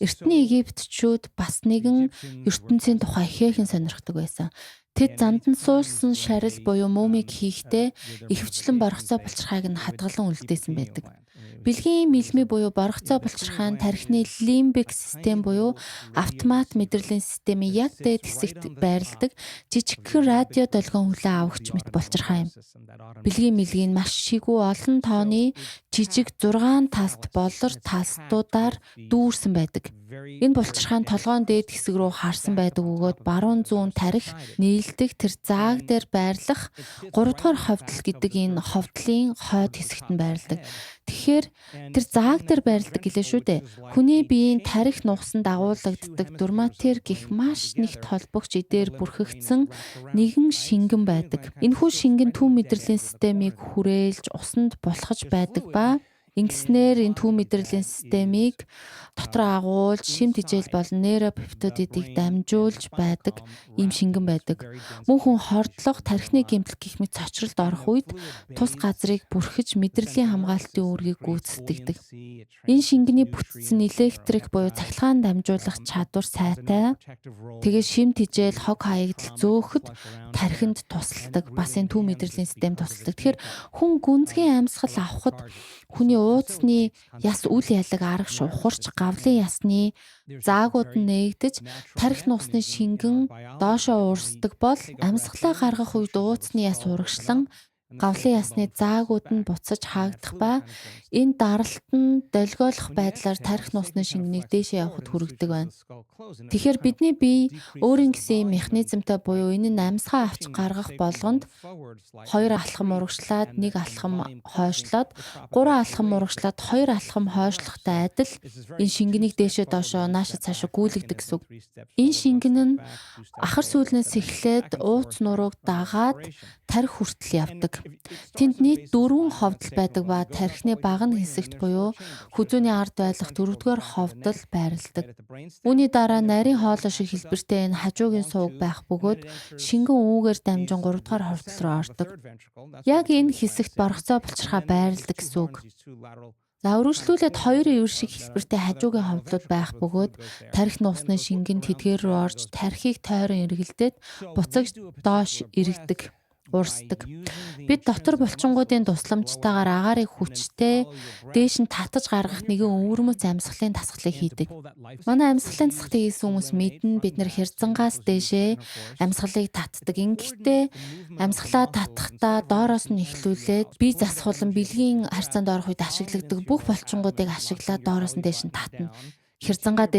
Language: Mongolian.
Эртний Египтчүүд бас нэгэн ертөнцийн тухай ихээхэн сонирхдог байсан. Тэд зандан суулсан шарил буюу мумиг хийхдээ ихэвчлэн боргоцоо булчирхайг нь хадгалан үлдээсэн байдаг. Бэлгийн мэлмий буюу боргоцоо булчирхай нь тархины лимбик систем буюу автомат мэдрэлийн системийн яг дээд хэсэгт байрладаг жижигхэн радио долгион хүлээн авахч мэт булчирхай юм. Бэлгийн мэлгийн маш шигүү олон тооны жижиг 6 талт болор талстуудаар дүүрсэн байдаг. Энэ булчирхай нь толгойн дээд хэсэг рүү харсан байдаг бөгөөд баруун зүүн тарих нийлдэг тэр зааг дээр байрлах 3 дугаар ховдол гэдэг энэ ховдлын хойд хэсэгт нь байрладаг. Тэгэхээр тэр зааг дээр байрладаг гэлээ шүү дээ. Хүний биеийн тарих нугасанд агуулгаддаг дурматер гэх маш нэгт холбогч эдээр бүрхэгдсэн нэгэн шингэн байдаг. Энэхүү шингэн түн мэдрэлийн системийг хүрээлж усанд булхаж байдаг ба ингэснээр энэ түн мэдрэлийн системийг дотор агуулж шимт хичээл болон нейропептидыг дамжуулж байдаг ийм шингэн байдаг. Мөн хүн хордлого, тархины гэмтэл гэх мэт цочролд орох үед тус газрыг бүрхэж мэдрэлийн хамгаалтын үүргийг гүйцэтгэдэг. Энэ шингэний бүтцэн электрик буюу цахилгаан дамжуулах чадвар сайтай. Тэгээд шимт хичээл, хог хаягдал зөөхөд тархинд тусалдаг. Бас энэ түн мэдрэлийн систем тусалдаг. Тэгэхээр хүн гүнзгий амьсгал авахад хүний уудасны яс үл ялаг арга шухарч гавлын ясны заагууд нь нээгдэж тарих нуусны шингэн доошоо уурсдаг бол амьсгалаа гаргах үед уудасны яс урагшлан гавлын ясны заагууд нь буцаж хаагдах ба энэ даралт нь долгиолох байдлаар тарих нуусны шингэнийг дээшээ явахад хүргэдэг байна. Тэгэхээр бидний бие өөрийн гэсэн механизмтай буюу энэ нь амьсгаа авч гаргах болгонд 2 алхам урагшлаад 1 алхам хойшлоод 3 алхам урагшлаад 2 алхам хойшлохтой адил энэ шингэнийг дээшээ доошоо наашаа цаашаа гүйлгдэг гэсэн үг. Энэ шингэн нь ахар сүүлнээс эхлээд ууц нурууг дагаад тарих хүртэл явдаг. Тэнд нийт 4 ховдол байдаг ба тархины баганы хэсэгт буюу хүзүүний ард байлах 4-р ховдол байрладаг. Үүний дараа нарийн хоолой шиг хэлбэртэй энэ хажуугийн сувг байх бөгөөд шингэн үүгээр дамжин 3-р ховдол руу ордог. Яг энэ хэсэгт боргоцоо булчирхай байрладаг гэсэн үг. За өргөжлүүлээд 2 ивэр шиг хэлбэртэй хажуугийн ховдлууд байх бөгөөд тарих нуусны шингэн тэдгээр рүү орж тархийг тойрон эргэлдээд буцаж доош эргэдэг. Уурсдаг. Бид дотор булчингуудын тусламжтайгаар агаарыг хүчтэй дээш нь татаж гаргах нэгэн өвөрмөц амьсгалын дасгалыг хийдэг. Манай амьсгалын дасгалыг хийсэн хүмүүс мэднэ бид нэр хэрзангаас дээшээ амьсгалыг татдаг. Ингэхдээ амьсгалаа татахдаа доороос нь эхлүүлээд бие засахуулан бэлгийн харьцаанд орох үед ашигладаг бүх булчингуудыг ашиглаад доороос нь дээш нь татна. Хэрзангаа